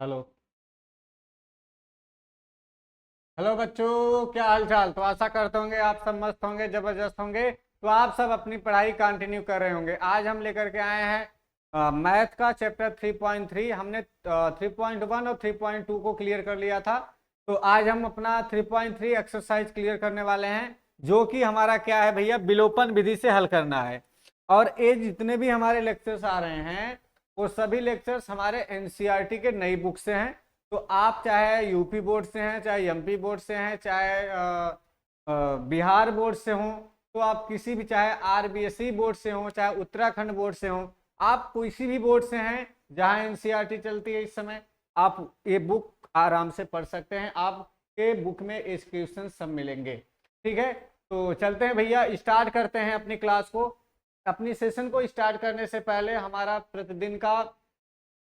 Hello. Hello बच्चों, क्या हाल चाल। तो आशा करते होंगे आप सब मस्त होंगे, जबरदस्त होंगे। तो आप सब अपनी पढ़ाई कंटिन्यू कर रहे होंगे। आज हम लेकर के आए हैं मैथ का चैप्टर 3.3। हमने 3.1 और 3.2 को क्लियर कर लिया था। तो आज हम अपना 3.3 एक्सरसाइज क्लियर करने वाले हैं, जो कि हमारा क्या है भैया, विलोपन विधि से हल करना है। और ये जितने भी हमारे लेक्चर्स आ रहे हैं, वो सभी लेक्चर्स हमारे एनसीईआरटी के नई बुक से हैं। तो आप चाहे यूपी बोर्ड से हैं, चाहे एमपी बोर्ड से हैं, चाहे बिहार बोर्ड से हों, तो आप किसी भी, चाहे आरबीएसई बोर्ड से हों, चाहे उत्तराखंड बोर्ड से हों, आप किसी भी बोर्ड से हैं जहां एनसीईआरटी चलती है इस समय, आप ये बुक आराम से पढ़ सकते हैं। आपके बुक में इस क्वेश्चन सब मिलेंगे। ठीक है, तो चलते हैं भैया, स्टार्ट करते हैं अपनी क्लास को। अपनी सेशन को स्टार्ट करने से पहले हमारा प्रतिदिन का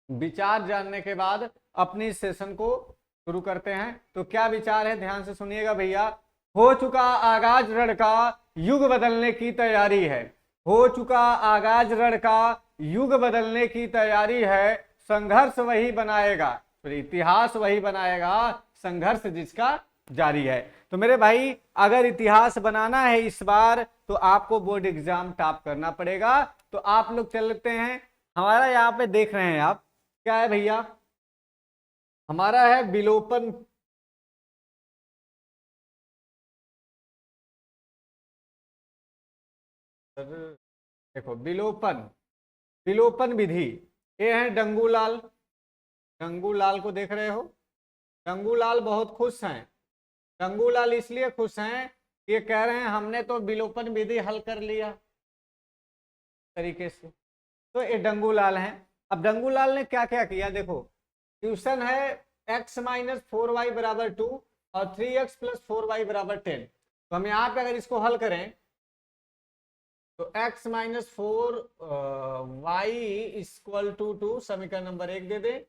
विचार जानने के बाद अपनी सेशन को शुरू करते हैं। तो क्या विचार है, ध्यान से सुनिएगा भैया। हो चुका आगाज रण का, युग बदलने की तैयारी है। हो चुका आगाज रण का, युग बदलने की तैयारी है। संघर्ष वही बनाएगा, फिर इतिहास वही बनाएगा, संघर्ष जिसका जारी है। तो मेरे भाई, अगर इतिहास बनाना है इस बार, तो आपको बोर्ड एग्जाम टॉप करना पड़ेगा। तो आप लोग चलते हैं, हमारा यहाँ पे देख रहे हैं आप, क्या है भैया, हमारा है विलोपन। देखो, विलोपन, विलोपन विधि। ये है डंगूलाल। डंगूलाल को देख रहे हो। डंगूलाल बहुत खुश हैं। डंगूलाल इसलिए खुश हैं कि ये कह रहे हैं हमने तो विलोपन विधि हल कर लिया तरीके से। तो ये डंगूलाल हैं। अब डंगूलाल ने क्या क्या किया, देखो, क्वेश्चन है x-4y बराबर 2 और 3x प्लस 4y बराबर 10। तो हम यहाँ पे अगर इसको हल करें, तो x-4y इक्वल टू 2 समीकरण नंबर 1 दे दें,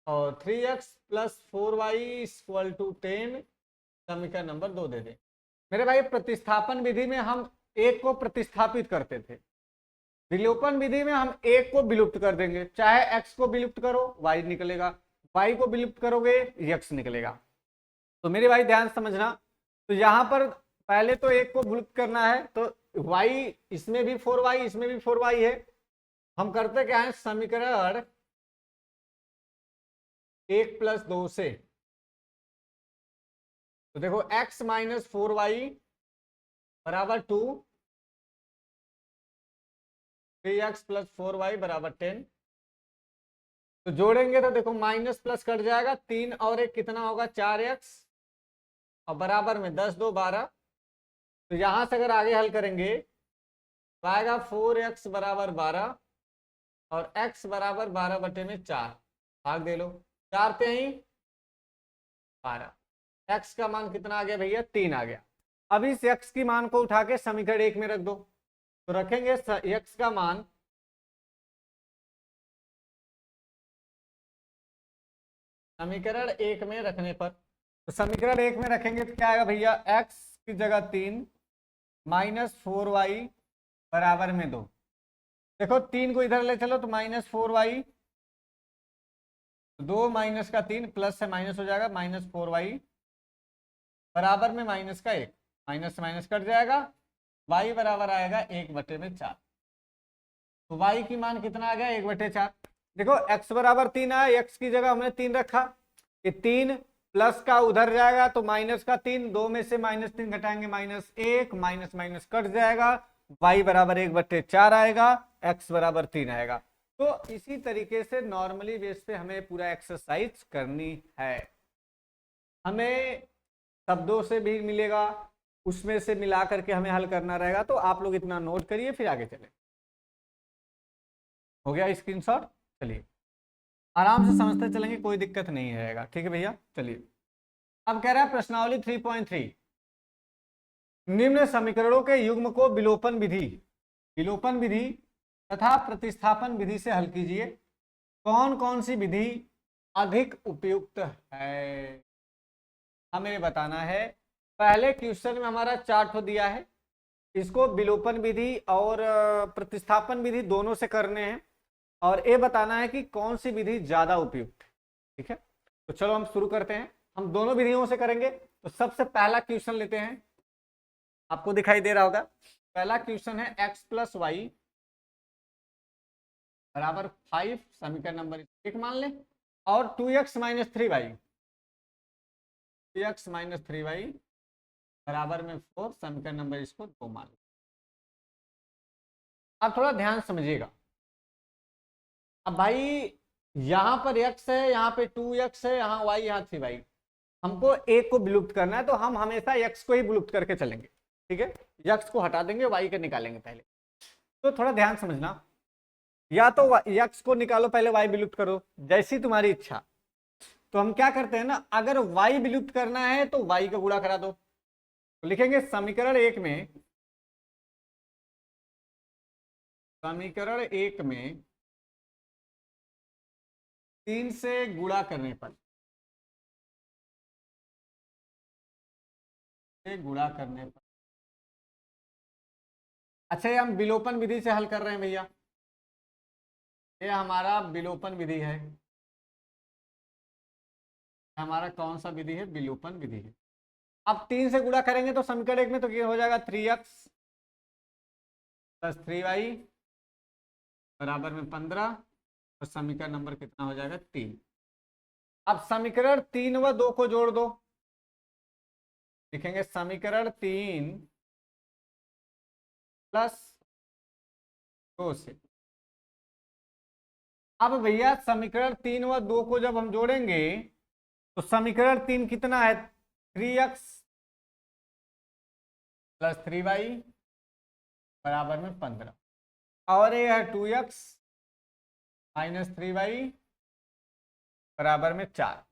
और 3x plus 4y equal to 10 समीकरण नंबर 2 दे दें। मेरे भाई, प्रतिस्थापन विधि में हम एक को प्रतिस्थापित करते थे। विलोपन विधि में हम एक को विलुप्त कर देंगे। चाहे x को विलुप्त करो, y निकलेगा, y को विलुप्त करोगे, x निकलेगा। तो मेरे भाई ध्यान समझना। तो यहां पर पहले तो एक को विलुप्त करना है, तो y, इसमें भी 4y, इसमें भी 4y है। हम करते क्या है, समीकरण 1+2 से, तो देखो x-4y बराबर 2, 3x प्लस 4y बराबर 10। तो जोड़ेंगे तो देखो माइनस प्लस कट जाएगा, 3 और 1 कितना होगा, 4x, और बराबर में 10 2 12। तो यहां से अगर आगे हल करेंगे तो आएगा 4x बराबर 12 और x बराबर 12 बटे में 4। भाग दे लो, 4 पे ही 12। x का मान कितना आ गया भैया, 3 आ गया। अब इस x की मान को उठा के समीकरण 1 में रख दो। तो रखेंगे x का मान, समीकरण 1 में रखने पर, तो समीकरण 1 में रखेंगे तो क्या आएगा भैया, x की जगह 3 माइनस 4y बराबर में 2। देखो 3 को इधर ले चलो तो -4y, 2 माइनस का 3 प्लस से माइनस हो जाएगा, -4y बराबर में माइनस का 1, माइनस से माइनस कट जाएगा, y बराबर आएगा 1/4। तो y की मान कितना आ गया, 1/4। देखो x बराबर 3 आया, x की जगह हमने 3 रखा, ये 3 प्लस का उधर जाएगा तो माइनस का 3, 2 में से -3 घटाएंगे -1, माइनस माइनस कट जाएगा, y बराबर 1/4 आएगा, x बराबर 3 आएगा। तो इसी तरीके से नॉर्मली बेस पे हमें पूरा एक्सरसाइज करनी है। हमें शब्दों से भी मिलेगा, उसमें से मिला करके हमें हल करना रहेगा। तो आप लोग इतना नोट करिए, फिर आगे चले। हो गया स्क्रीनशॉट, चलिए आराम से समझते चलेंगे, कोई दिक्कत नहीं रहेगा। ठीक है भैया, चलिए। अब कह रहा है प्रश्नावली 3.3, निम्न समीकरणों के युग्म को विलोपन विधि, विलोपन विधि तथा प्रतिस्थापन विधि से हल कीजिए। कौन कौन सी विधि अधिक उपयुक्त है, हमें बताना है। पहले क्वेश्चन में हमारा चार्ट दिया है, इसको विलोपन विधि और प्रतिस्थापन विधि दोनों से करने हैं, और ये बताना है कि कौन सी विधि ज्यादा उपयुक्त है। ठीक है, तो चलो हम शुरू करते हैं। हम दोनों विधियों से करेंगे। तो सबसे पहला क्वेश्चन लेते हैं, आपको दिखाई दे रहा होगा। पहला क्वेश्चन है x प्लस वाई बराबर 5, समीकरण नंबर 1 मान लें, और 2x minus 3y, 2x minus 3y बराबर में 4, समीकरण नंबर इसको 2 मान लें। अब थोड़ा ध्यान समझिएगा। अब भाई यहां पर x है, यहाँ पे 2x है, यहाँ y, यहाँ 3y। हमको एक को विलुप्त करना है, तो हम हमेशा x को ही विलुप्त करके चलेंगे। ठीक है, x को हटा देंगे, y के निकालेंगे पहले। तो थोड़ा ध्यान समझना, या तो x को निकालो पहले, y विलुप्त करो, जैसी तुम्हारी इच्छा। तो हम क्या करते हैं ना, अगर y विलुप्त करना है तो y का गुणा करा दो। तो लिखेंगे समीकरण एक में, समीकरण एक में 3 से गुणा करने पर, से गुणा करने पर, अच्छा ये हम विलोपन विधि से हल कर रहे हैं भैया, ये हमारा विलोपन विधि है। हमारा कौन सा विधि है? विलोपन विधि है। अब 3 से गुणा करेंगे तो समीकरण एक में तो ये हो जाएगा 3x प्लस 3y बराबर में 15, और समीकरण नंबर कितना हो जाएगा? 3। अब समीकरण 3 व 2 को जोड़ दो, लिखेंगे समीकरण 3 प्लस 2 से। अब भैया समीकरण 3 व 2 को जब हम जोड़ेंगे तो समीकरण 3 कितना है? 3x प्लस 3y बराबर में 15, और ये है 2x माइनस 3y बराबर में 4।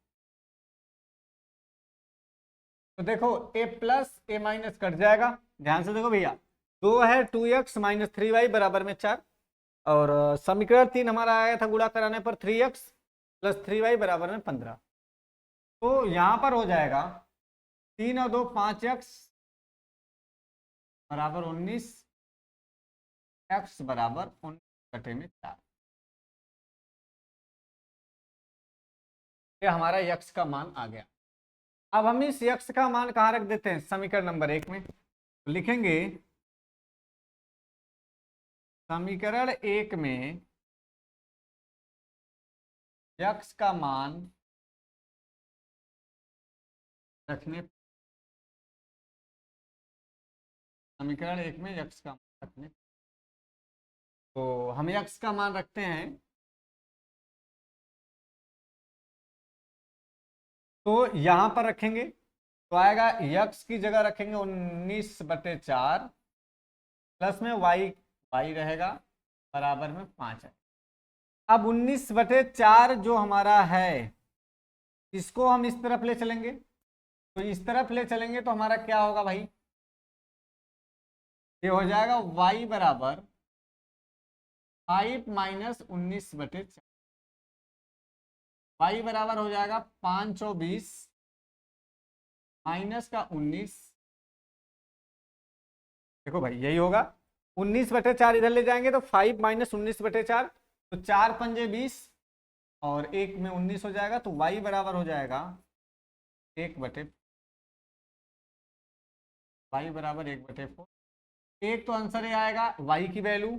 तो देखो a plus a minus cut जाएगा, ध्यान से देखो भैया। 2 है 2x माइनस 3y बराबर में 4, और समीकरण 3 हमारा आया था गुणा कराने पर 3x प्लस 3y बराबर में 15। तो यहां पर हो जाएगा 3 और 2 5x बराबर 19, x बराबर 19 कटे में 4। ये हमारा x का मान आ गया। अब हम इस x का मान कहाँ रख देते हैं? समीकरण नंबर 1 में। तो लिखेंगे समीकरण 1 में x का मान रखने, समीकरण 1 में x का मान रखने, तो हम x का मान रखते हैं, तो यहां पर रखेंगे तो आएगा x की जगह रखेंगे 19/4, प्लस में y रहेगा बराबर में 5 है। अब 19/4 जो हमारा है, इसको हम इस तरफ ले चलेंगे, तो इस तरफ ले चलेंगे तो हमारा क्या होगा भाई? ये हो जाएगा y बराबर 5 माइनस 19/4, y बराबर हो जाएगा 5 और 20 माइनस का 19। देखो भाई यही होगा, 19/4 इधर ले जाएंगे तो 5 माइनस 19/4, तो 4 पंजे 20 और 1 में 19 हो जाएगा, तो y बराबर हो जाएगा 1/, y बराबर 1/4। एक तो आंसर ये आएगा y की वैल्यू,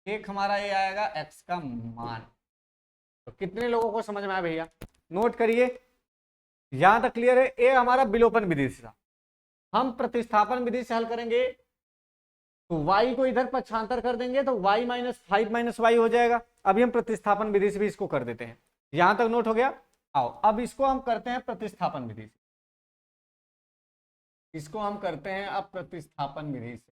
एक हमारा ये आएगा x का मान। तो कितने लोगों को समझ में आया भैया? नोट करिए, यहां तक क्लियर है? ये हमारा विलोपन विधि से था। हम प्रतिस्थापन विधि से हल करेंगे तो y को इधर पक्षांतर कर देंगे तो y माइनस 5 माइनस वाई हो जाएगा। अभी हम प्रतिस्थापन विधि से भी इसको कर देते हैं। यहां तक नोट हो गया? आओ अब इसको हम करते हैं प्रतिस्थापन विधि से, इसको हम करते हैं अब प्रतिस्थापन विधि से।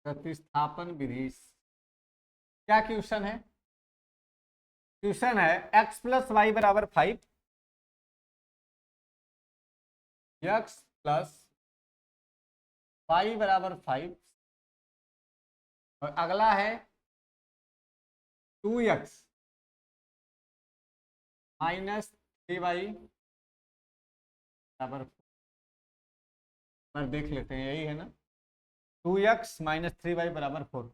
प्रतिस्थापन विधि क्या क्वेश्चन है? क्वेश्चन है x प्लस वाई बराबर 5, x प्लस वाई बराबर 5, और अगला है 2x माइनस 3y बराबर 4। देख लेते हैं, यही है ना? 2x-3y बराबर 4,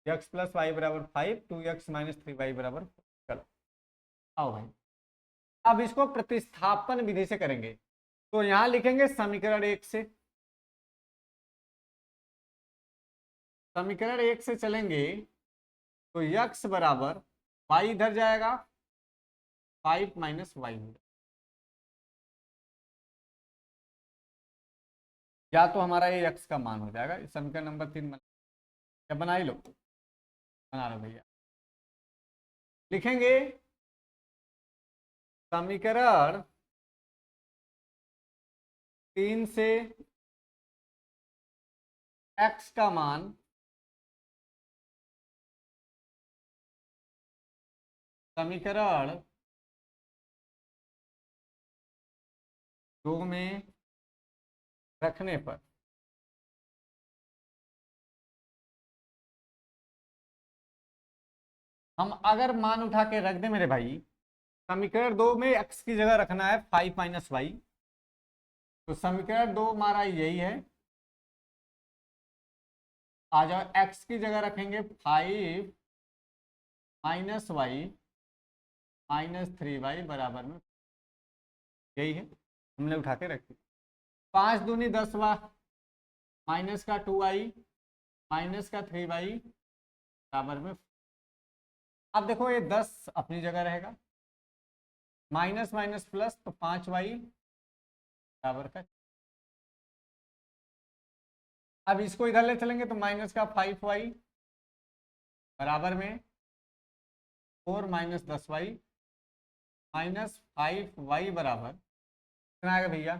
x प्लस वाई बराबर 5, 2x-3y बराबर 4। चलो आओ भाई, अब इसको प्रतिस्थापन विधि से करेंगे। तो यहां लिखेंगे समीकरण 1 से, समीकरण 1 से चलेंगे तो x बराबर y इधर जाएगा, 5 माइनस वाई, या तो हमारा ये x का मान हो जाएगा। इस समीकरण नंबर 3 क्या बना ही लो, बना लो भैया। लिखेंगे समीकरण 3 से x का मान समीकरण 2 में रखने पर हम अगर मान उठा के रख दें मेरे भाई, समीकरण 2 में x की जगह रखना है 5 माइनस वाई, तो समीकरण 2 हमारा यही है। आ जाओ, x की जगह रखेंगे 5 माइनस वाई माइनस 3y बराबर में, यही है, हमने उठा के रखी। 5 दूनी 10 माइनस का 2y माइनस का 3y बराबर में। अब देखो ये 10 अपनी जगह रहेगा, माइनस माइनस प्लस, तो 5y बराबर का। अब इसको इधर ले चलेंगे तो माइनस का 5y बराबर में 4 माइनस 10y माइनस 5y बराबर कितना आएगा भैया,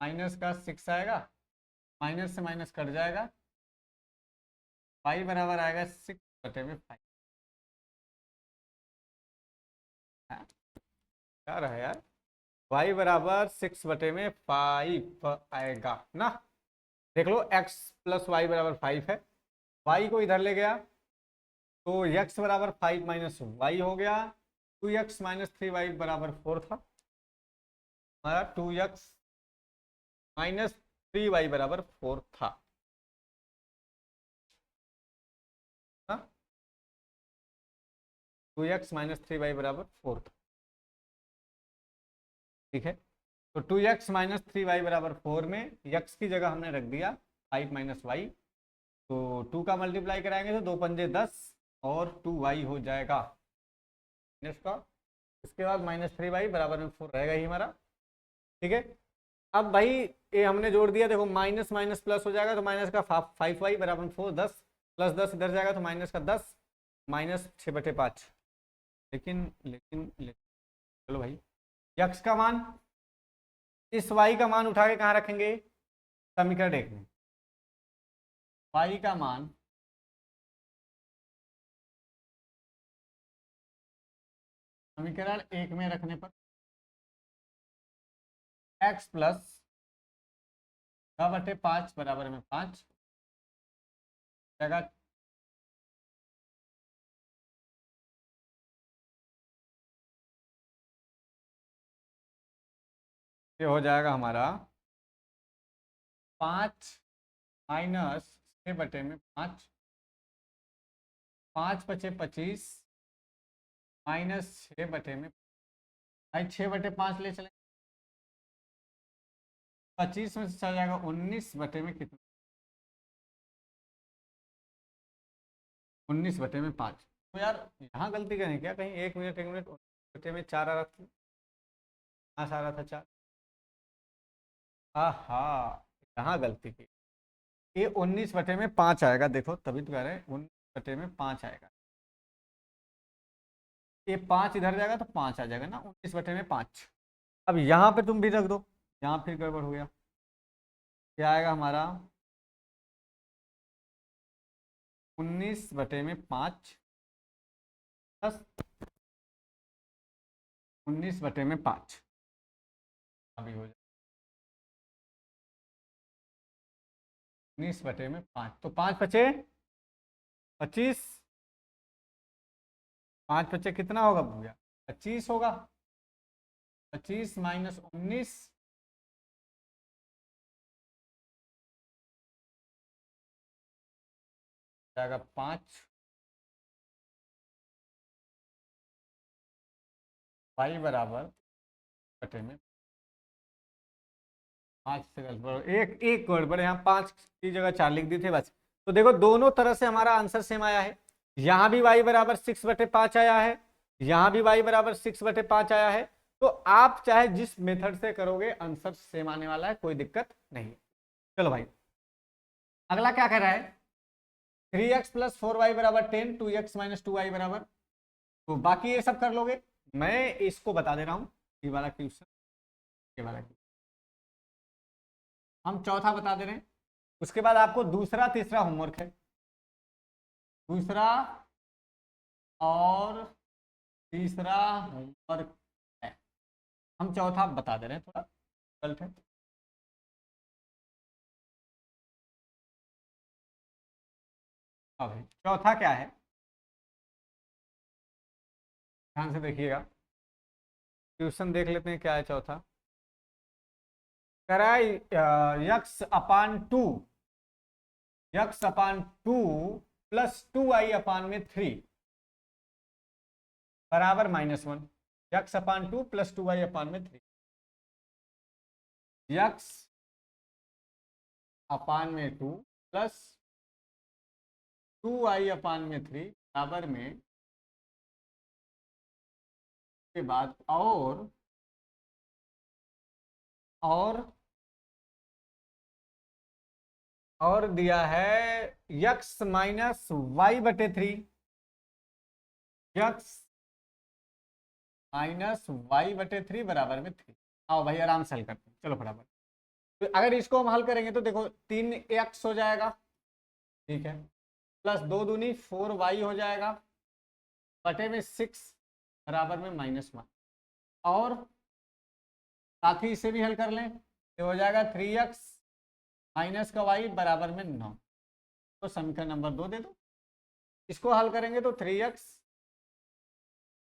माइनस का 6 आएगा, माइनस से माइनस कट जाएगा, y बराबर आएगा 6 बटे में 5। क्या रहा यार, y बराबर 6 बटे में 5 आएगा ना। देख लो x प्लस वाई बराबर 5 है, y को इधर ले गया तो x बराबर 5 माइनस वाई हो गया, 2x माइनस 3y बराबर 4 था हमारा, 2x माइनस 3y बराबर 4 था। 2x माइनस 3y बराबर 4 था, ठीक है। तो 2x माइनस 3y बराबर 4 में x की जगह हमने रख दिया 5 माइनस वाई, तो 2 का मल्टीप्लाई कराएंगे तो 2 पंजे 10 और 2y हो जाएगा माइनस का। इसके बाद माइनस 3y बराबर में 4 रहेगा ही हमारा, ठीक है। अब भाई ये हमने जोड़ दिया, देखो माइनस माइनस प्लस हो जाएगा, तो माइनस का 5y बराबर 4, 10 प्लस 10 इधर जाएगा तो माइनस का 10 माइनस 6 बटे 5। लेकिन चलो भाई, यक्स का मान, इस y का मान उठा के कहाँ रखेंगे, समीकरण 1 में। y का मान समीकरण 1 में रखने पर x प्लस 6/5 बराबर में 5 जगह, ये हो जाएगा हमारा 5 माइनस 6 बटे में 5, 5 बचे 25 माइनस 6 बटे में भाई 6 बटे 5 ले चलें, 25 में से चला जाएगा 19 बटे में कितना, 19 बटे में 5। तो यार यहाँ गलती करें क्या, कहीं 1 मिनट बटे में 4 आ रहा था, यहाँ से आ रहा था 4, हाँ यहाँ गलती की, ये 19 बटे में 5 आएगा, देखो तभी तो कह रहे हैं 19 बटे में 5 आएगा, ये 5 इधर जाएगा तो 5 आ जाएगा ना, 19 बटे में 5। अब यहाँ पे तुम भी रख दो, यहाँ फिर गड़बड़ हो गया, क्या आएगा हमारा 19 बटे में 5 प्लस 19 बटे में 5, अभी हो जाए 19 बटे में 5, तो 5 बचे 25, 5 बचे कितना होगा भैया, 25 होगा, 25 माइनस 19 जाएगा 5 y बराबर बटे में 5 से एक एक गड़बड़, यहाँ 5 की जगह 4 लिख दी थी बस। तो देखो दोनों तरह से हमारा आंसर सेम आया है। यहाँ भी y बराबर 6/5 आया है, यहाँ भी y बराबर 6/5 आया है। तो आप चाहे जिस मेथड से करोगे आंसर सेम आने वाला है, कोई दिक्कत नहीं। चलो भाई अगला क्या कह रहा है, 3x + 4y बराबर 10, 2x - 2y बराबर, तो बाकी ये सब कर लोगे। मैं इसको बता दे रहा हूँ, ये वाला क्वेश्चन, ये वाला हम चौथा बता दे रहे हैं। उसके बाद आपको दूसरा तीसरा होमवर्क है, दूसरा और तीसरा होमवर्क है। हम चौथा बता दे रहे हैं, थोड़ा गलत है। अभी चौथा क्या है, ध्यान से देखिएगा, क्वेश्चन देख लेते हैं क्या है चौथा। कराए x/2 + 2y/3 बराबर -1। x/2 + 2y/3, x/2 + 2y/3 बराबर में के बाद और दिया है x - y/3, x - y/3 बराबर में 3। आओ भाई आराम से हल करते हैं, चलो फटाफट। तो अगर इसको हम हल करेंगे तो देखो 3x हो जाएगा, ठीक है, प्लस 2 दूनी 4y हो जाएगा, बटे में 6 बराबर में -1, और साथ ही इसे भी हल कर लें तो हो जाएगा 3x - y बराबर में 9। तो समीकरण नंबर 2 दे दो। इसको हल करेंगे तो 3x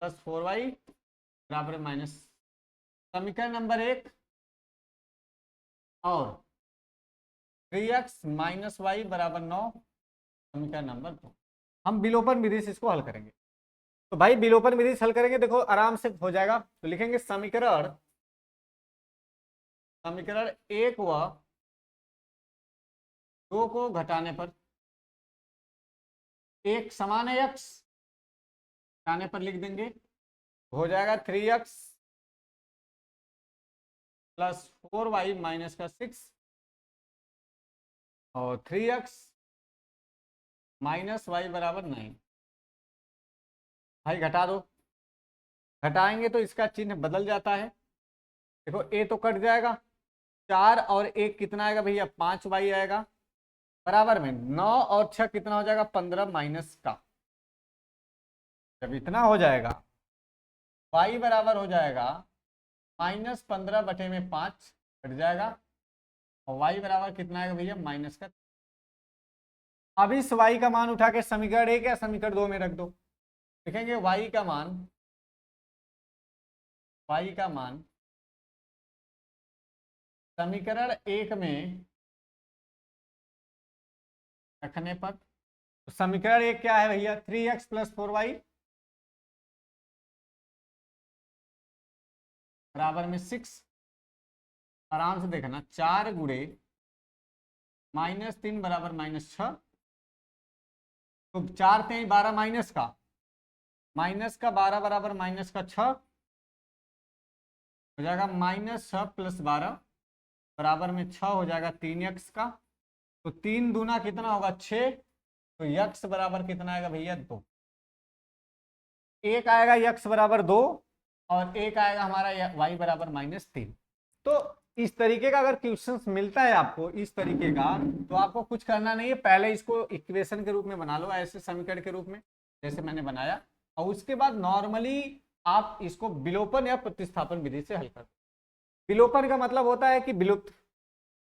+ 4y बराबर माइनस, समीकरण नंबर 1, और 3x - y बराबर 9, समीकरण नंबर 2। हम विलोपन विधि से इसको हल करेंगे। तो भाई विलोपन विधि से हल करेंगे, देखो आराम से हो जाएगा। तो लिखेंगे समीकरण 1 व 2 को घटाने पर, एक समान है x, घटाने पर लिख देंगे, हो जाएगा 3x + 4y - 6, और 3x - y बराबर 9। भाई घटा दो, घटाएंगे तो इसका चिन्ह बदल जाता है। देखो a तो कट जाएगा, 4 और 1 कितना आएगा भैया, 5y आएगा, बराबर में 9 और 6 कितना हो जाएगा, 15 माइनस का। जब इतना हो जाएगा, y बराबर हो जाएगा -15/5 कट जाएगा, और y बराबर कितना आएगा भैया, माइनस का। अब इस y का मान उठा के समीकरण 1 या समीकरण 2 में रख दो। लिखेंगे y का मान समीकरण 1 में रखने पर, तो समीकरण 1 क्या है भैया, 3x + 4y बराबर में 6। आराम से देखना, 4 गुणे -3 बराबर -6, तो 4 3 12 माइनस का 12 बराबर -6 हो जाएगा, -6 + 12 बराबर में 6 हो जाएगा 3x का। तो 3 दूना कितना होगा, 6, तो x बराबर कितना आएगा भैया, 2। एक आएगा x बराबर 2, और एक आएगा हमारा y बराबर -3। तो इस तरीके का अगर क्वेश्चंस मिलता है आपको इस तरीके का, तो आपको कुछ करना नहीं है, पहले इसको इक्वेशन के रूप में बना लो, ऐसे समीकरण के रूप में जैसे मैंने बनाया, और उसके बाद नॉर्मली आप इसको विलोपन या प्रतिस्थापन विधि से हल कर। विलोपन का मतलब होता है कि विलुप्त,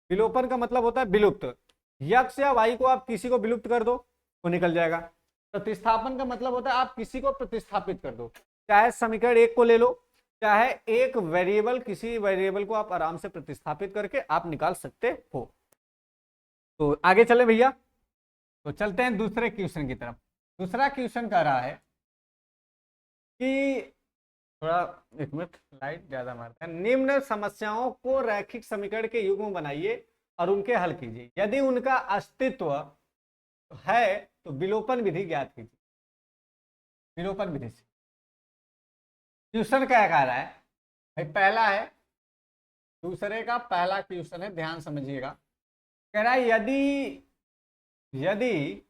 विलोपन का मतलब होता है विलुप्त, x या y को आप किसी को विलुप्त कर दो तो निकल जाएगा। प्रतिस्थापन का मतलब होता है आप किसी को प्रतिस्थापित कर दो, चाहे समीकरण 1 को ले लो, चाहे एक वेरिएबल, किसी वेरिएबल को आप आराम से प्रतिस्थापित करके आप निकाल सकते हो। तो आगे चले भैया, तो चलते हैं दूसरे क्वेश्चन की तरफ। दूसरा क्वेश्चन कह रहा है कि थोड़ा एक मिनट लाइट ज्यादा मारता है। निम्न समस्याओं को रैखिक समीकरण के युग्म बनाइए और उनके हल कीजिए। यदि उनका अस्तित्व है तो विलोपन विधि ज्ञात कीजिए। विलोपन विधि से क्वेश्चन क्या कह रहा है भाई? पहला है, दूसरे का पहला क्वेश्चन है, ध्यान समझिएगा। कह रहा है यदि यदि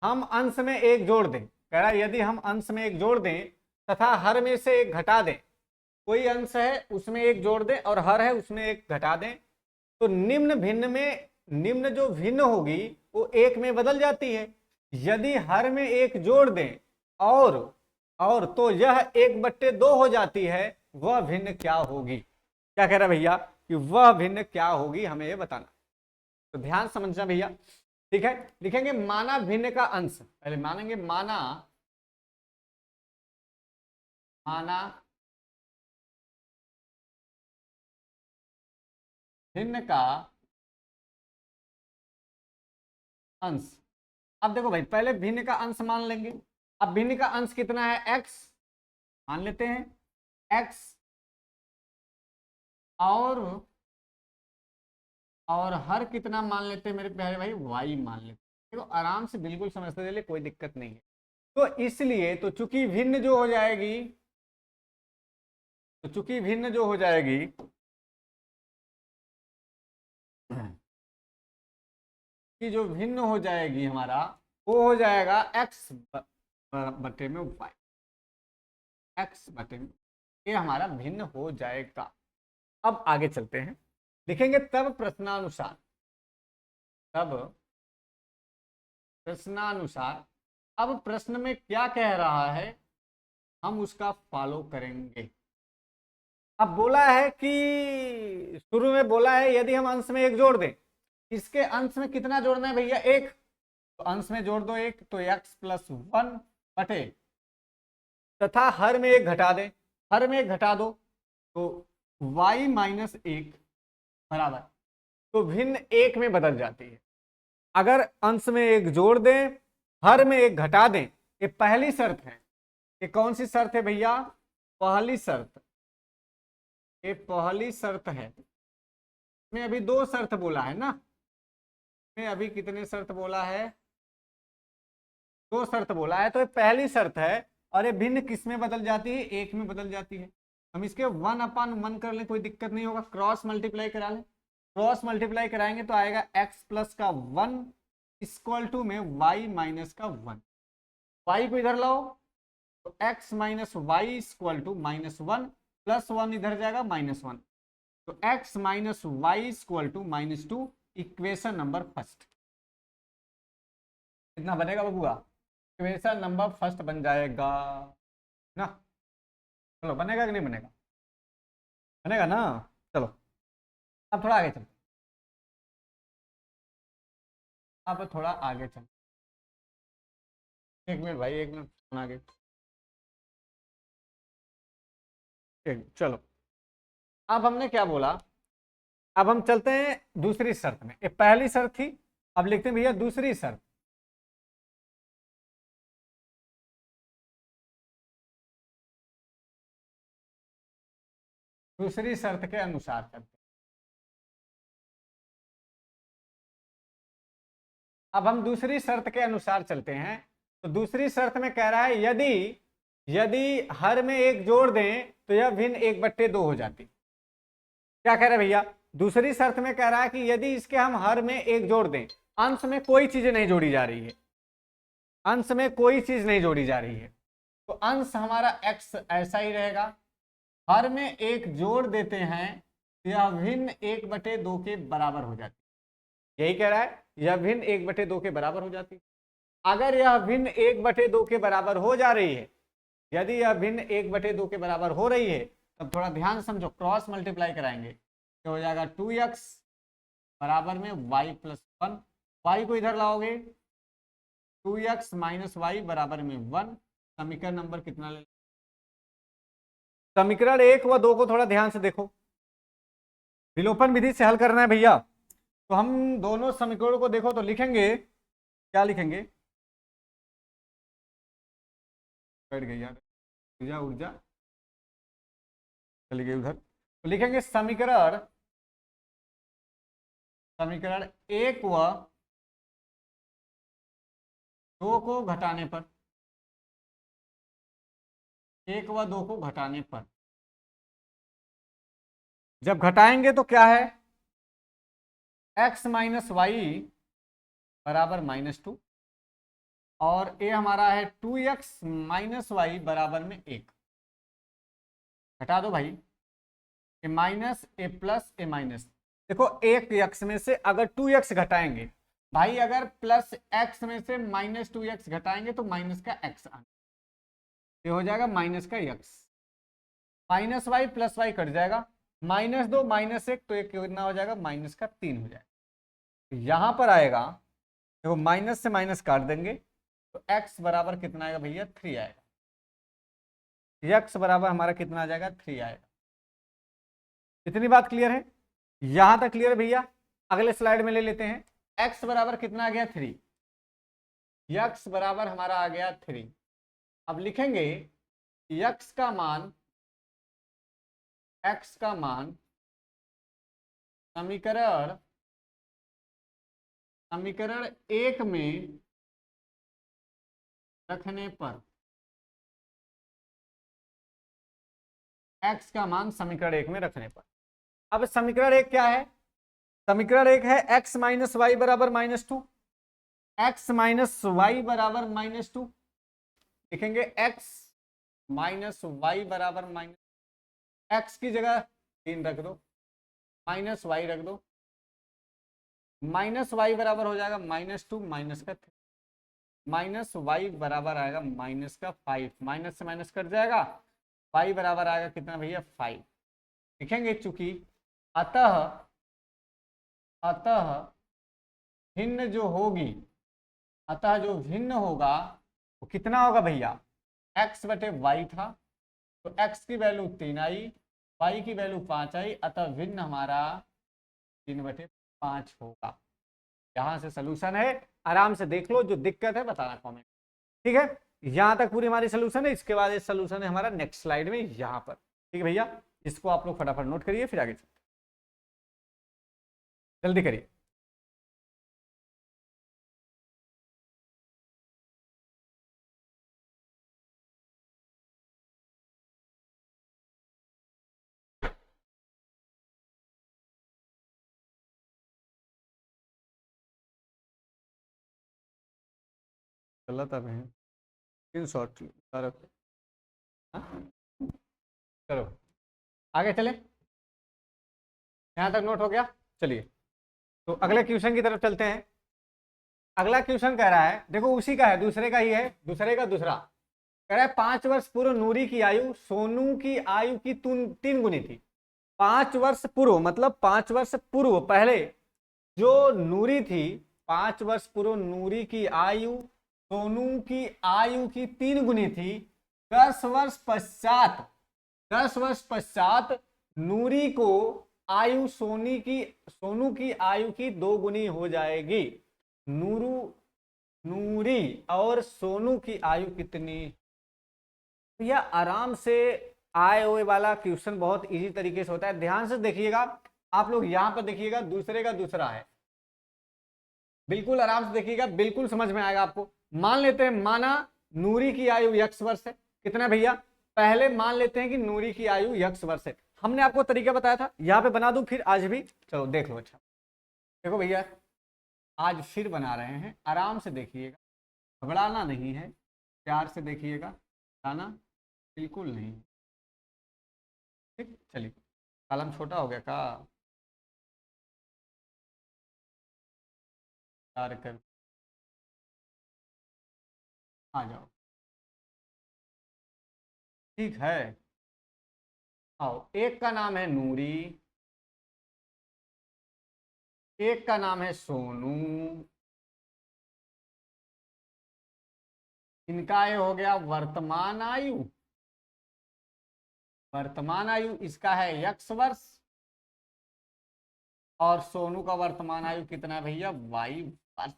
हम अंश में एक जोड़ दें, कह रहा है यदि हम अंश में एक जोड़ दें तथा हर में से एक घटा दें, कोई अंश है उसमें एक जोड़ दें और हर है उसमें एक घटा दें, तो निम्न भिन्न में निम्न जो भिन्न होगी वो एक में बदल जाती है। यदि हर में एक जोड़ दें और तो यह 1/2 हो जाती है, वह भिन्न क्या होगी? क्या कह रहा है भैया कि वह भिन्न क्या होगी, हमें ये बताना। तो ध्यान समझना भैया, ठीक है। लिखेंगे माना भिन्न का अंश, पहले मानेंगे माना भिन्न का अंश। अब देखो भाई, पहले भिन्न का अंश मान लेंगे। अब भिन्न का अंश कितना है? x मान लेते हैं, x और हर कितना मान लेते हैं मेरे प्यारे भाई? y मान लेते हैं। देखो आराम से बिल्कुल समझते चलिए, कोई दिक्कत नहीं है। तो इसलिए तो चूंकि भिन्न जो हो जाएगी, कि जो भिन्न हो जाएगी हमारा, वो हो जाएगा x बटे में y, x बटे में, ये हमारा भिन्न हो जाएगा। अब आगे चलते हैं, लिखेंगे तब प्रश्नानुसार अब प्रश्न में क्या कह रहा है हम उसका फॉलो करेंगे। अब बोला है कि शुरू में बोला है यदि हम अंश में एक जोड़ दें, इसके अंश में कितना जोड़ना है भैया? 1। तो अंश में जोड़ दो 1, तो x+1 बटे, तथा हर में एक घटा दें, हर में एक घटा दो तो y-1 बराबर, तो भिन्न 1 में बदल जाती है। अगर अंश में एक जोड़ दें, हर में एक घटा दें, ये पहली शर्त है। ये कौन सी शर्त है भैया? पहली शर्त। ये पहली शर्त है। मैं अभी 2 शर्त बोला है ना, मैं अभी कितने शर्त बोला है? 2 शर्त बोला है। तो ये पहली शर्त है और ये भिन्न किस में बदल जाती है? 1 में बदल जाती है। हम इसके 1/1 कर लें, कोई दिक्कत नहीं होगा। क्रॉस मल्टीप्लाई करा लें, क्रॉस मल्टीप्लाई कराएंगे तो आएगा x+1 इक्वल टू में y-1। y को इधर लाओ तो x - y equal to -1 plus 1 इधर जाएगा -1, तो x - y equal to -2, equation number first. कितना बनेगा बबुआ? इक्वेशन नंबर फर्स्ट बन जाएगा ना। चलो बनेगा कि नहीं बनेगा? बनेगा ना। चलो अब थोड़ा आगे चलो, अब थोड़ा आगे चलो। एक मिनट भाई, एक मिनट आगे। चलो अब हमने क्या बोला? अब हम चलते हैं दूसरी शर्त में। ये पहली शर्त थी, अब लिखते हैं भैया दूसरी शर्त। दूसरी शर्त के अनुसार चलते हैं। अब हम दूसरी शर्त के अनुसार चलते हैं। तो दूसरी शर्त में कह रहा है यदि हर में एक जोड़ दें तो यह भिन्न 1/2 हो जाती। क्या कह रहा है भैया? दूसरी शर्त में कह रहा है कि यदि इसके हम हर में एक जोड़ दें, अंश में कोई चीज नहीं जोड़ी जा रही है, अंश में कोई चीज नहीं जोड़ी जा रही है, तो अंश हमारा x ऐसा ही रहेगा। हर में एक जोड़ देते हैं तो यह भिन्न 1/2 के बराबर हो जाती है। यही कह रहा है, यह भिन्न 1/2 के बराबर हो जाती है। अगर यह भिन्न 1/2 के बराबर हो जा रही है, यदि यह भिन्न 1/2 के बराबर हो रही है, तब थोड़ा ध्यान समझो, क्रॉस मल्टीप्लाई कराएंगे तो हो जाएगा 2x बराबर में y+1। y को इधर लाओगे 2x - y बराबर में 1। समीकरण नंबर कितना ले? समीकरण 1 व 2 को थोड़ा ध्यान से देखो, विलोपन विधि से हल करना है भैया। तो हम दोनों समीकरणों को देखो तो लिखेंगे, क्या लिखेंगे, बैठ गई यार, ऊर्जा ऊर्जा चली गई उधर। तो लिखेंगे समीकरण, समीकरण 1 व 2 को घटाने पर, 1 व 2 को घटाने पर, जब घटाएंगे तो क्या है, x माइनस वाई बराबर -2 और ए हमारा है 2x माइनस वाई बराबर में 1। घटा दो भाई, ए माइनस ए प्लस ए माइनस। देखो एक x में से अगर 2x घटाएंगे भाई, अगर प्लस x में से -2x घटाएंगे तो माइनस का x आना, ये हो जाएगा माइनस का x, minus Y plus Y cut जाएगा, -2 -1 तो एक कितना हो जाएगा, माइनस का 3 हो जाएगा। यहां पर आएगा, देखो माइनस से माइनस काट देंगे तो x बराबर कितना आएगा भैया, 3 आएगा। x बराबर हमारा कितना आ जाएगा, 3 आएगा। इतनी बात क्लियर है, यहां तक क्लियर है भैया। अगले स्लाइड में ले लेते हैं, x बराबर कितना आ गया, 3, x बराबर हमारा आ गया 3। अब लिखेंगे x का मान, x का मान समीकरण, समीकरण 1 में रखने पर, x का मान समीकरण 1 में रखने पर। अब समीकरण 1 क्या है, समीकरण 1 है x माइनस वाई बराबर -2, x माइनस वाई बराबर -2। लिखेंगे x माइनस वाई बराबर x की जगह 3 रख दो, माइनस वाई रख दो, माइनस वाई बराबर हो जाएगा -2 माइनस का 3, माइनस वाई बराबर आएगा माइनस का 5, माइनस से माइनस कट जाएगा, वाई बराबर आएगा कितना भैया, 5। लिखेंगे चूंकि अतः, अतः भिन्न जो होगी, अतः जो भिन्न होगा वो कितना होगा भैया, x बटे वाई था तो x की वैल्यू 3 आई, y की वैल्यू 5 आई, अतः भिन्न हमारा 3/5 होगा। यहां से सोल्यूशन है, आराम से देख लो, जो दिक्कत है बताना कमेंट, ठीक है। यहां तक पूरी हमारी सोल्यूशन है, इसके बाद सोल्यूशन है हमारा नेक्स्ट स्लाइड में यहां पर, ठीक है भैया। इसको आप लोग फटाफट नोट करिए, फिर आगे चलते, जल्दी करिए। गलत अब है, स्क्रीन शॉट करो, चलो आगे चले, यहां तक नोट हो गया। चलिए तो अगले क्वेश्चन की तरफ चलते हैं। अगला क्वेश्चन कह रहा है, देखो उसी का है, दूसरे का ही है, दूसरे का दूसरा कह रहा है 5 वर्ष पूर्व नूरी की आयु सोनू की आयु की 3 गुनी थी। 5 वर्ष पूर्व मतलब 5 वर्ष पूर्व पहले जो नूरी थी, 5 वर्ष पूर्व नूरी की आयु सोनू की आयु की 3 गुनी थी। 10 वर्ष पश्चात, 10 वर्ष पश्चात नूरी को आयु सोनू की आयु की 2 गुनी हो जाएगी। नूरी और सोनू की आयु कितनी। यह आराम से आए हुए वाला क्वेश्चन बहुत इजी तरीके से होता है, ध्यान से देखिएगा आप लोग। यहां पर देखिएगा दूसरे का दूसरा है, बिल्कुल आराम से देखिएगा, बिल्कुल समझ में आएगा आपको। मान लेते हैं, माना नूरी की आयु x वर्ष है, कितना भैया, पहले मान लेते हैं कि नूरी की आयु x वर्ष है। हमने आपको तरीका बताया था, यहां पे बना दूं फिर आज भी, चलो देख लो। अच्छा देखो भैया, आज फिर बना रहे हैं, आराम से देखिएगा, घबराना नहीं है, प्यार से देखिएगा, घबराना बिल्कुल नहीं, ठीक। चलिए कलम छोटा हो गया का, प्यार कर, आ जाओ, ठीक है। आओ, एक का नाम है नूरी, एक का नाम है सोनू, इनका ये हो गया वर्तमान आयु, वर्तमान आयु इसका है x वर्ष, और सोनू का वर्तमान आयु कितना है भैया, वाई वर्ष।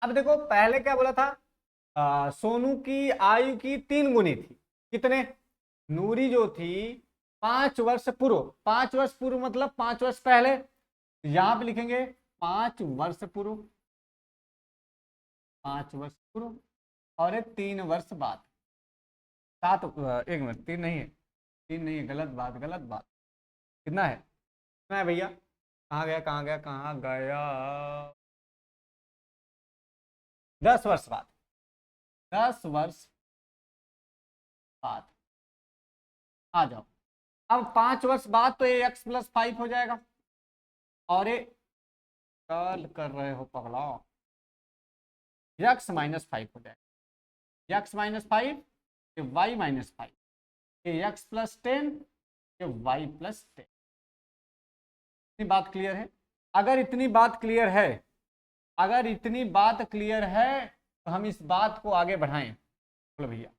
अब देखो पहले क्या बोला था, सोनू की आयु की 3 गुनी थी। कितने, नूरी जो थी 5 वर्ष पूर्व, 5 वर्ष पूर्व मतलब 5 वर्ष पहले, यहां पे लिखेंगे 5 वर्ष पूर्व, 5 वर्ष पूर्व, और ये 3 वर्ष बाद। 7, 1 मिनट, 3 नहीं है, 3 नहीं है, गलत बात, गलत बात। कितना है, कितना है भैया, कहाँ गया कहाँ गया कहाँ गया, 10 वर्ष बाद, 10 वर्ष बाद। आ जाओ, अब 5 वर्ष बाद तो ये x+5 हो जाएगा, और ये कल कर रहे हो पगला, x-5 हो जाएगा, x-5, ये y-5, ये x+10, ये y+10। इतनी बात क्लियर है, अगर इतनी बात क्लियर है, अगर इतनी बात क्लियर है तो हम इस बात को आगे बढ़ाएं। बोलो भैया,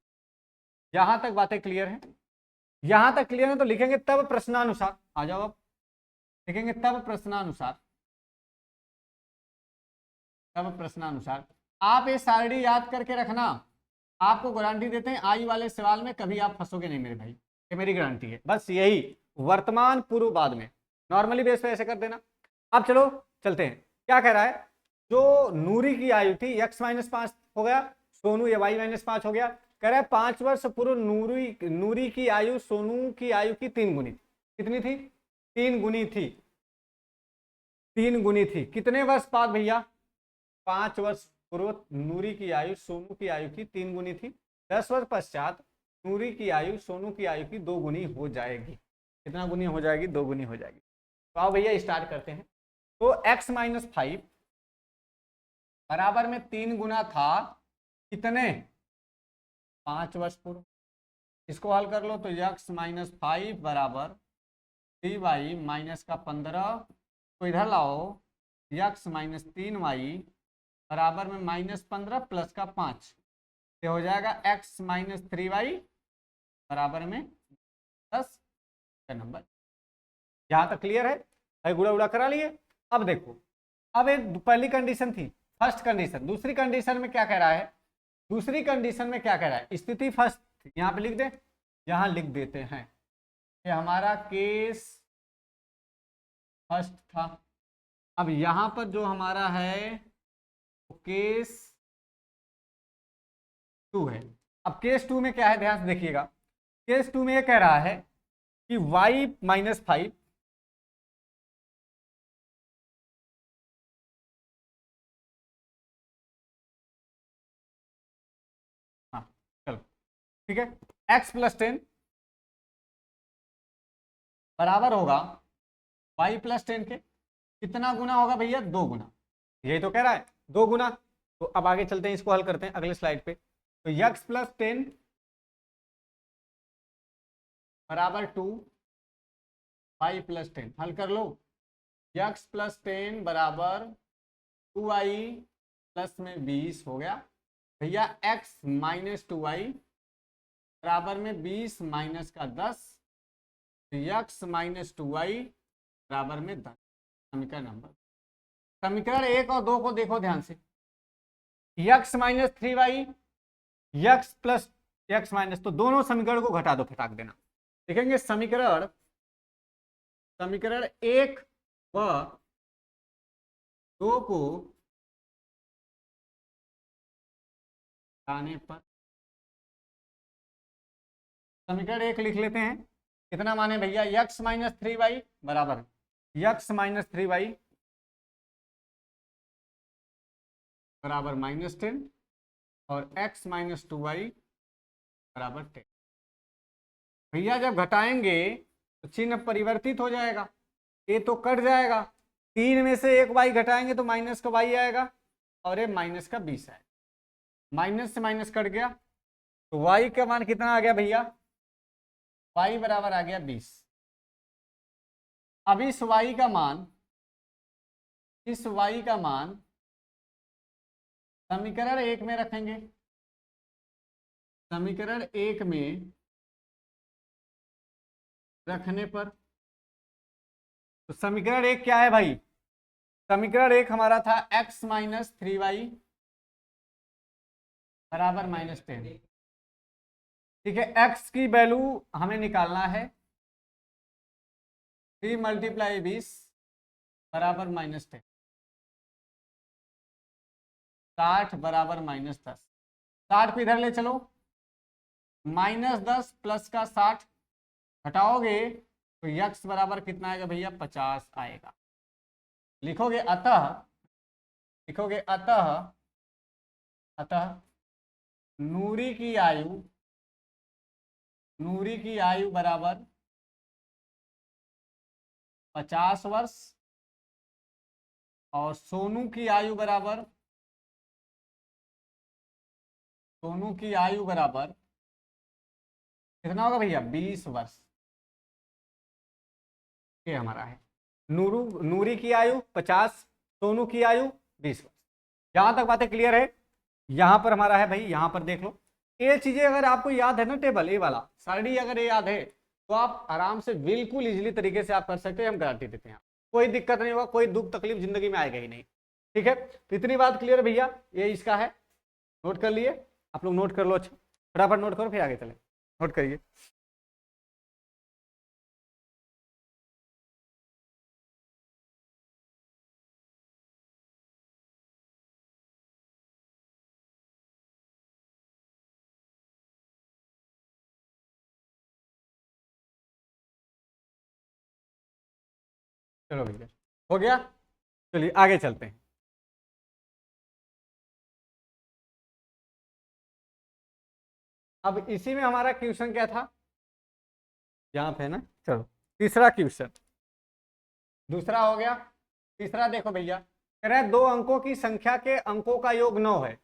यहां तक बातें क्लियर है, यहां तक क्लियर है तो लिखेंगे तब प्रश्नानुसार। आ जाओ, अब लिखेंगे तब प्रश्नानुसार, तब प्रश्नानुसार। आप ये सारणी याद करके रखना, आपको गारंटी देते हैं आई वाले सवाल में कभी आप फंसोगे नहीं मेरे भाई, ये मेरी गारंटी है। बस यही, वर्तमान पूर्व बाद में नॉर्मली बेस पे ऐसे कर देना। अब चलो चलते हैं, क्या कह रहा है, जो नूरी की आयु थी x-5 हो गया, सोनू ये y-5 हो गया। कह रहा है 5 वर्ष पूर्व नूरी की आयु सोनू की आयु की 3 गुनी थी। कितनी थी, 3 गुनी थी, 3 गुनी थी। कितने वर्ष बाद भैया, 5 वर्ष पूर्व नूरी की आयु सोनू की आयु की 3 गुनी थी, 10 वर्ष पश्चात नूरी की आयु सोनू की आयु की 2 गुनी हो जाएगी। कितना गुनी हो जाएगी, 2 गुनी हो जाएगी। तो आओ भैया स्टार्ट करते हैं। तो x-5 बराबर में 3 गुना था, कितने, 5 वर्ष पूर्व। इसको हल कर लो तो x-5 बराबर 3y-15 को इधर लाओ, x-3y बराबर में -15 प्लस का 5, ये हो जाएगा x-3y बराबर में 10 का नंबर। यहां तक क्लियर है, भाई गुड़ा उड़ा करा लिए। अब देखो, अब एक पहली कंडीशन थी, फर्स्ट कंडीशन। दूसरी कंडीशन में क्या कह रहा है, दूसरी कंडीशन में क्या कह रहा है, स्थिति फर्स्ट यहां पे लिख दे, यहां लिख देते हैं, ये हमारा केस फर्स्ट था। अब यहां पर जो हमारा है तो केस 2 है। अब केस 2 में क्या है, ध्यान से देखिएगा, केस 2 में ये कह रहा है कि y-5, हाँ चलो ठीक है, x+10 बराबर होगा y+10 के कितना गुना होगा भैया, 2 गुना। यही तो कह रहा है, 2 गुना। तो अब आगे चलते हैं, इसको हल करते हैं अगले स्लाइड पे। तो x+10 बराबर 2, y+10 हल कर लो, x+10 बराबर 2y प्लस में 20 हो गया भैया, x-2y बराबर में 20 माइनस का 10, x-2y बराबर में 10। समीकरण नंबर, समीकरण 1 और 2 को देखो ध्यान से, x-3y, x plus x minus, तो दोनों समीकरण को घटा दो, फटाक देना। देखेंगे समीकरण, समीकरण 1 व 2 को घटाने पर, समीकरण 1 लिख लेते हैं, कितना माने भैया, x-3y बराबर x-3y बराबर -10 और x-2y बराबर 10। भैया जब घटाएंगे तो चिन्ह परिवर्तित हो जाएगा, ये तो कट जाएगा, 3 में से 1 y घटाएंगे तो माइनस का y आएगा और ये माइनस का 20 आएगा, माइनस से माइनस कट गया तो y का मान कितना आ गया भैया, y बराबर आ गया 20। अब इस y का मान, इस y का मान समीकरण 1 में रखेंगे, समीकरण 1 में रखने पर तो समीकरण एक क्या है भाई? समीकरण एक हमारा था x माइनस 3y बराबर -10। ठीक है, x की वैल्यू हमें निकालना है। 3 मल्टीप्लाई 20 बराबर -10, 60 बराबर -10। 60 को इधर ले चलो, -10 प्लस का 60 हटाओगे तो यक्स बराबर कितना आएगा भैया? 50 आएगा। लिखोगे अतः, लिखोगे अतः, अतः नूरी की आयु, नूरी की आयु बराबर 50 वर्ष और सोनू की आयु बराबर, सोनू की आयु बराबर कितना होगा भैया? 20 वर्ष। ये हमारा है। नूरी की आयु 50, सोनू की आयु 20 वर्ष। यहां तक बातें क्लियर है? यहां पर हमारा है भाई, यहां पर देख लो। ये चीजें अगर आपको याद है ना, टेबल ए वाला सारणी अगर ये याद है तो आप आराम से बिल्कुल इजीली तरीके से आप कर सकते हैं। हम गारंटी देते हैं, कोई दिक्कत नहीं होगा, कोई दुख तकलीफ जिंदगी में आएगा ही नहीं। ठीक है, तो इतनी बात क्लियर है भैया, ये इसका है। नोट कर लिए आप लोग? नोट कर लो, अच्छा फटाफट नोट करो फिर आगे चले। नोट करिए। चलो भैया, हो गया। चलिए आगे चलते हैं। अब इसी में हमारा क्वेश्चन क्या था? यहाँ पे है ना। चलो तीसरा क्वेश्चन, दूसरा हो गया। तीसरा देखो भैया, कह रहा है 2 अंकों की संख्या के अंकों का योग 9 है।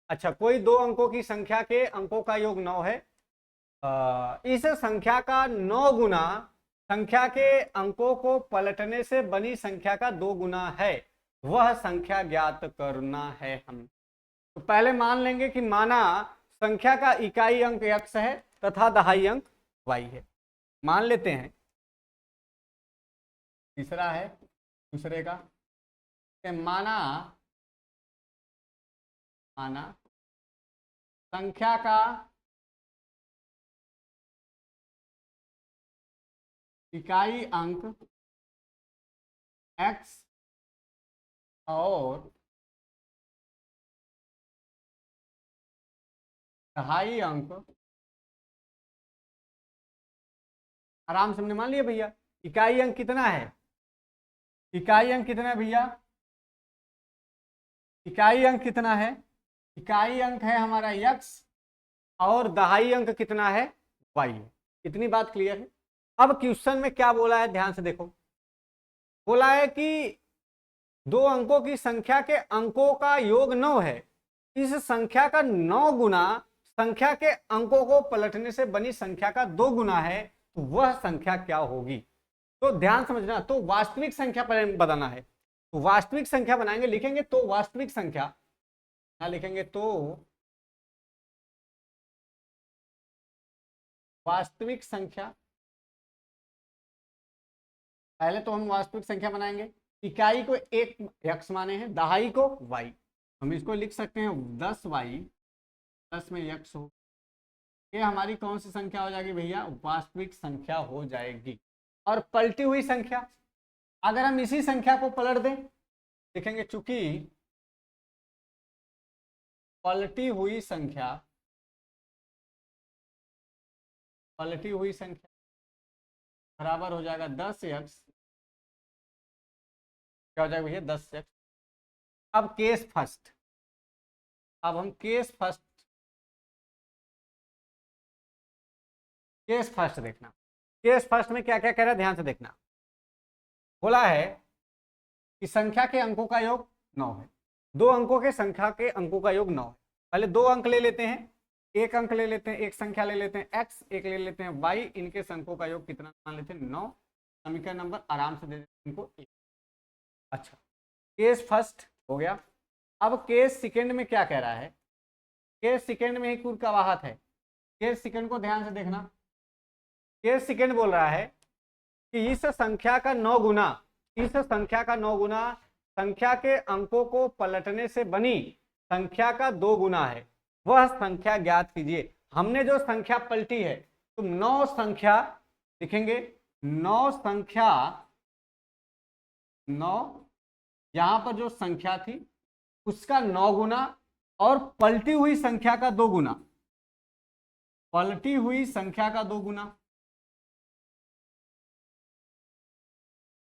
अच्छा, कोई 2 अंकों की संख्या के अंकों का योग 9 है। इस संख्या का 9 गुना संख्या के अंकों को पलटने से बनी संख्या का 2 गुना है, वह संख्या ज्ञात करना है हम। तो पहले मान लेंगे कि माना संख्या का इकाई अंक x है तथा दहाई अंक y है। मान लेते हैं। तीसरा है दूसरे का, माना, माना संख्या का इकाई अंक x और दहाई अंक, आराम से हमने मान लिया भैया। इकाई अंक कितना है? इकाई अंक कितना है भैया? इकाई अंक कितना है? इकाई अंक है हमारा x और दहाई अंक कितना है? y है। इतनी बात क्लियर है? अब क्वेश्चन में क्या बोला है, ध्यान से देखो। बोला है कि 2 अंकों की संख्या के अंकों का योग 9 है। इस संख्या का 9 गुना संख्या के अंकों को पलटने से बनी संख्या का 2 गुना है, तो वह संख्या क्या होगी? तो ध्यान समझना, तो वास्तविक संख्या बताना है। तो वास्तविक संख्या बनाएंगे, लिखेंगे तो वास्तविक संख्या, ना लिखेंगे तो वास्तविक संख्या। पहले तो हम वास्तविक संख्या बनाएंगे। इकाई को एक x माने हैं, दहाई को y। हम इसको लिख सकते हैं 10y 10 में x हो। ये हमारी कौन सी संख्या हो जाएगी भैया? वास्तविक संख्या हो जाएगी। और पलटी हुई संख्या, अगर हम इसी संख्या को पलट दें, देखेंगे चूंकि पलटी हुई संख्या, पलटी हुई संख्या बराबर हो जाएगा 10x, क्या हो जाएगा भैया? 10x। अब केस फर्स्ट, अब हम केस फर्स्ट, केस फर्स्ट देखना। केस फर्स्ट में क्या क्या कह रहा है, ध्यान से देखना। बोला है कि संख्या के अंकों का योग 9 है। 2 अंकों के संख्या के अंकों का योग 9 है। पहले 2 अंक ले लेते हैं, एक अंक ले लेते हैं, एक संख्या ले लेते हैं x, एक ले लेते हैं y। इनके अंकों का योग कितना मान लेते हैं? 9। समीकरण नंबर आराम से दे देते हैं इनको 1। अच्छा, केस फर्स्ट हो गया। अब केस सेकंड में क्या कह रहा है? केस सेकंड में ही कुल कवाहत है। केस सेकंड को ध्यान से देखना। केस सेकंड बोल रहा है कि इस संख्या का 9 गुना इस संख्या का 9 गुना संख्या के अंकों को पलटने से बनी संख्या का 2 गुना है, वह संख्या ज्ञात कीजिए। हमने जो संख्या पलटी है, तो 9 संख्या लिखेंगे, 9 संख्या, 9 यहां पर जो संख्या थी उसका 9 गुना और पलटी हुई संख्या का 2 गुना, पलटी हुई संख्या का 2 गुना,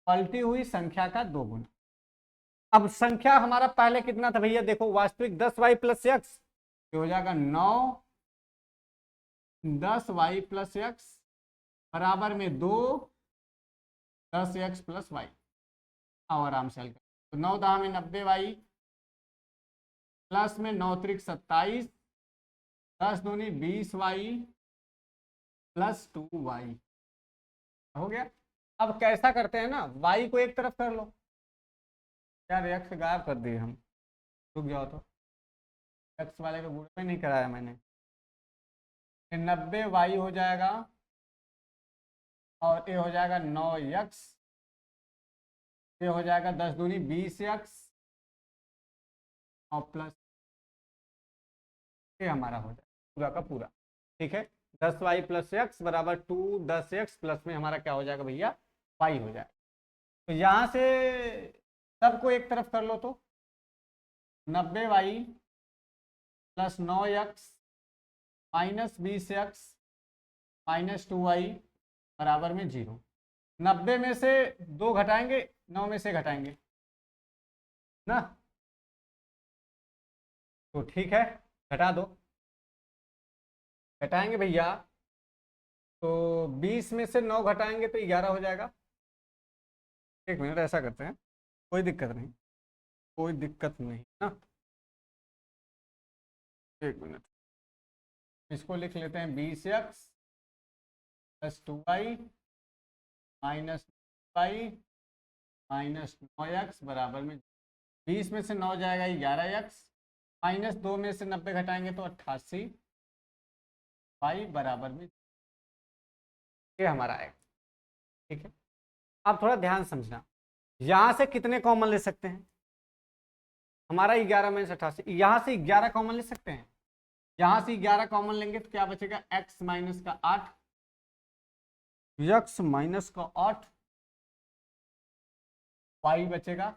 पलटी हुई संख्या का 2 गुना। अब संख्या हमारा पहले कितना था भैया, देखो वास्तविक 10y प्लस एक्स हो जाएगा 9 10y प्लस एक्स बराबर में 2 10x प्लस वाई। आओ आराम से हल कर, तो 9 दाम में 90y प्लस में 9 त्रिक 27 10 दूनी 20y प्लस 2y हो गया। अब कैसा करते हैं ना, y को एक तरफ कर लो, यार एक्स गायब कर दिए हम, रुक जाओ, तो एक्स वाले का गुण में नहीं कराया मैंने, 90y हो जाएगा और ये हो जाएगा 9x, ये हो जाएगा 10 दूनी 20x और प्लस ये हमारा हो जाएगा पूरा का पूरा, ठीक है। 10y प्लस एक्स बराबर 2 10x प्लस में हमारा क्या हो जाएगा भैया, y हो जाएगा। तो यहाँ से सबको एक तरफ कर लो, तो 90y plus 9x minus 20x minus 2y बराबर में 0। 90 में से 2 घटाएंगे, 9 में से घटाएंगे ना, तो ठीक है घटा दो, घटाएंगे भैया, तो 20 में से 9 घटाएंगे तो 11 हो जाएगा। एक मिनट ऐसा करते हैं, कोई दिक्कत नहीं, कोई दिक्कत नहीं ना, एक मिनट इसको लिख लेते हैं 20x plus 2y minus y minus 9x बराबर में 20 में से 9 जाएगा 11x माइनस 2 में से 90 घटाएंगे तो 88 y बराबर में ये हमारा आएगा, ठीक है। अब थोड़ा ध्यान समझना, यहां से कितने कॉमन ले सकते हैं, हमारा 11 माइनस 88, यहां से 11 कॉमन ले सकते हैं, यहां से 11 कॉमन लेंगे तो क्या बचेगा, x माइनस का 8, x माइनस का 8 y बचेगा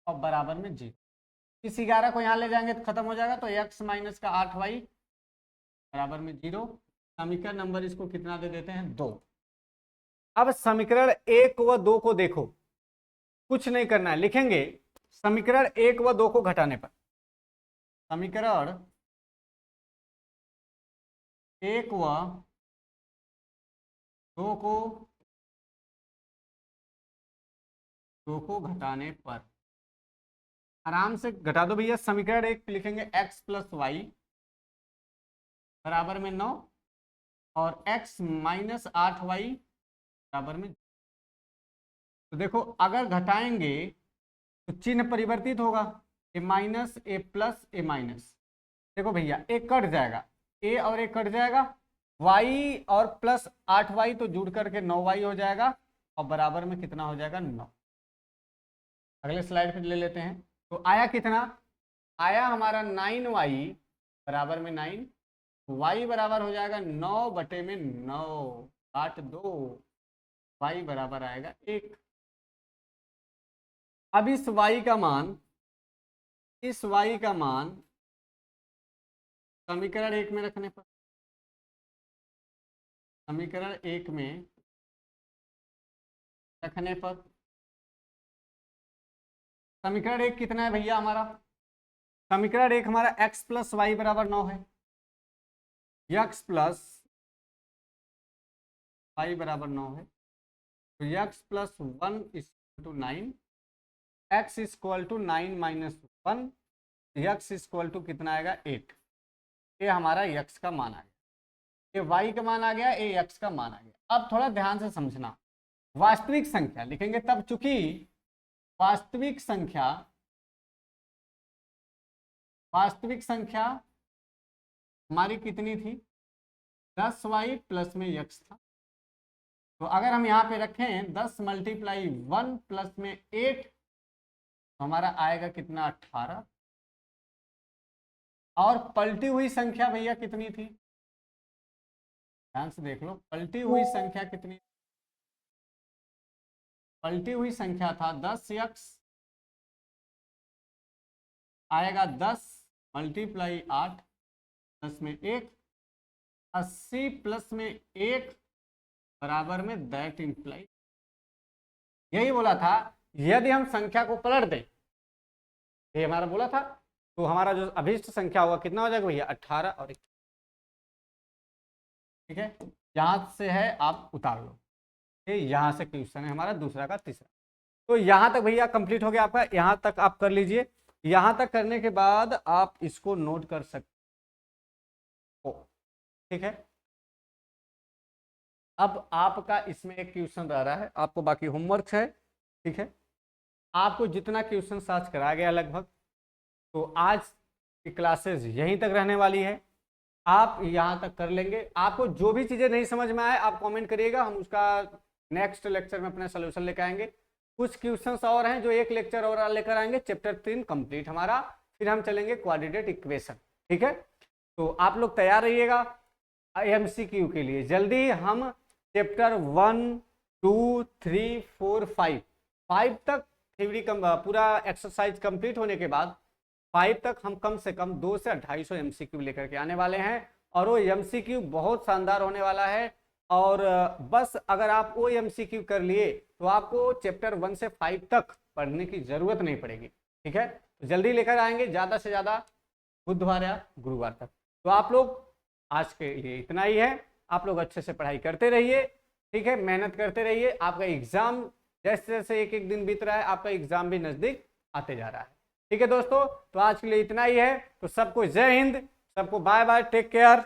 और बराबर में 0। इस 11 को यहाँ ले जाएंगे तो खत्म हो जाएगा, तो x माइनस का 8y बराबर में 0। समीकरण नंबर इसको कितना दे देते हैं, 2। अब समीकरण 1 व 2 को देखो, कुछ नहीं करना है, लिखेंगे समीकरण 1 व 2 को घटाने पर, समीकरण 1 व 2 को घटाने पर आराम से घटा दो भैया। समीकरण 1 लिखेंगे x प्लस वाई बराबर में 9 और x माइनस 8y बराबर में, तो देखो अगर घटाएंगे तो चिन्ह परिवर्तित होगा, a minus A plus A minus, देखो भैया एक कट जाएगा, a और एक कट जाएगा, y और प्लस 8y तो जुड़ करके 9y हो जाएगा और बराबर में कितना हो जाएगा, 9। अगले स्लाइड पे ले लेते हैं, तो आया कितना, आया हमारा 9y बराबर में 9, y बराबर हो जाएगा 9 बटे में 9 काट दो, y बराबर आएगा 1। अब इस y का मान, इस y का मान समीकरण 1 में रखने पर, समीकरण 1 में रखने पर, समीकरण 1 कितना है भैया हमारा, समीकरण 1 हमारा x प्लस वाई बराबर 9 है, x प्लस वाई बराबर 9 है, तो x plus 1 equal to 9, x equal to 9 minus 1, x equal to कितना आएगा 8। ये हमारा x का मान आ गया, ये y का मान आ गया, ये x का मान आ गया। अब थोड़ा ध्यान से समझना, वास्तविक संख्या लिखेंगे तब, चूंकि वास्तविक संख्या हमारी कितनी थी, 10y प्लस में x था, तो अगर हम यहाँ पे रखें 10 मल्टीप्लाई 1 प्लस में 8 तो हमारा आएगा कितना 18। और पलटी हुई संख्या भैया कितनी थी, ध्यान से देख लो, पलटी हुई संख्या कितनी, पलटी हुई संख्या था 10x आएगा 10 मल्टीप्लाई 8 प्लस में 1, 80 प्लस में 1 बराबर में दैट इंप्लाई। यही बोला था यदि हम संख्या को पलट दें, ये हमारा बोला था, तो हमारा जो अभिष्ट संख्या होगा कितना हो जाएगा भैया 18 और 21। ठीक है, यहां से है आप उतार लो, ये यहां से क्वेश्चन है हमारा दूसरा का तीसरा। तो यहां तक भैया कंप्लीट हो गया आपका, यहां तक आप कर लीजिए। यहां तक करने के बाद आप इसको नोट कर सकते हो। ठीक है, अब आपका इसमें एक क्वेश्चन रह रहा है, आपको बाकी होमवर्क है। ठीक है, आपको जितना क्वेश्चन आज कराया गया लगभग, तो आज की क्लासेस यहीं तक रहने वाली है, आप यहां तक कर लेंगे। आपको जो भी चीजें नहीं समझ में आए आप कमेंट करिएगा, हम उसका नेक्स्ट लेक्चर में अपना सोल्यूशन लेकर आएंगे। कुछ क्वेश्चंस और हैं जो एक लेक्चर और लेकर आएंगे, चैप्टर 3 कंप्लीट हमारा, फिर हम चलेंगे क्वाड्रेटिक इक्वेशन। ठीक है, तो आप लोग तैयार रहिएगा एमसीक्यू के लिए। जल्दी हम चैप्टर 1 2 3 4 5 तक थ्योरी पूरा एक्सरसाइज कंप्लीट होने के बाद 5 तक हम कम से कम 200 से 250 एमसीक्यू लेकर के आने वाले हैं, और वो एमसीक्यू बहुत शानदार होने वाला है। और बस अगर आप वो एमसीक्यू कर लिए तो आपको चैप्टर 1 से 5 तक पढ़ने की जरूरत नहीं पड़ेगी। ठीक है, तो जल्दी लेकर आएंगे ज़्यादा से ज़्यादा बुधवार या गुरुवार तक। तो आप लोग आज के लिए इतना ही है, आप लोग अच्छे से पढ़ाई करते रहिए। ठीक है, मेहनत करते रहिए, आपका एग्जाम जैसे जैसे एक एक दिन बीत रहा है आपका एग्जाम भी नज़दीक आते जा रहा है। ठीक है दोस्तों, तो आज के लिए इतना ही है। तो सबको जय हिंद, सबको बाय बाय, टेक केयर।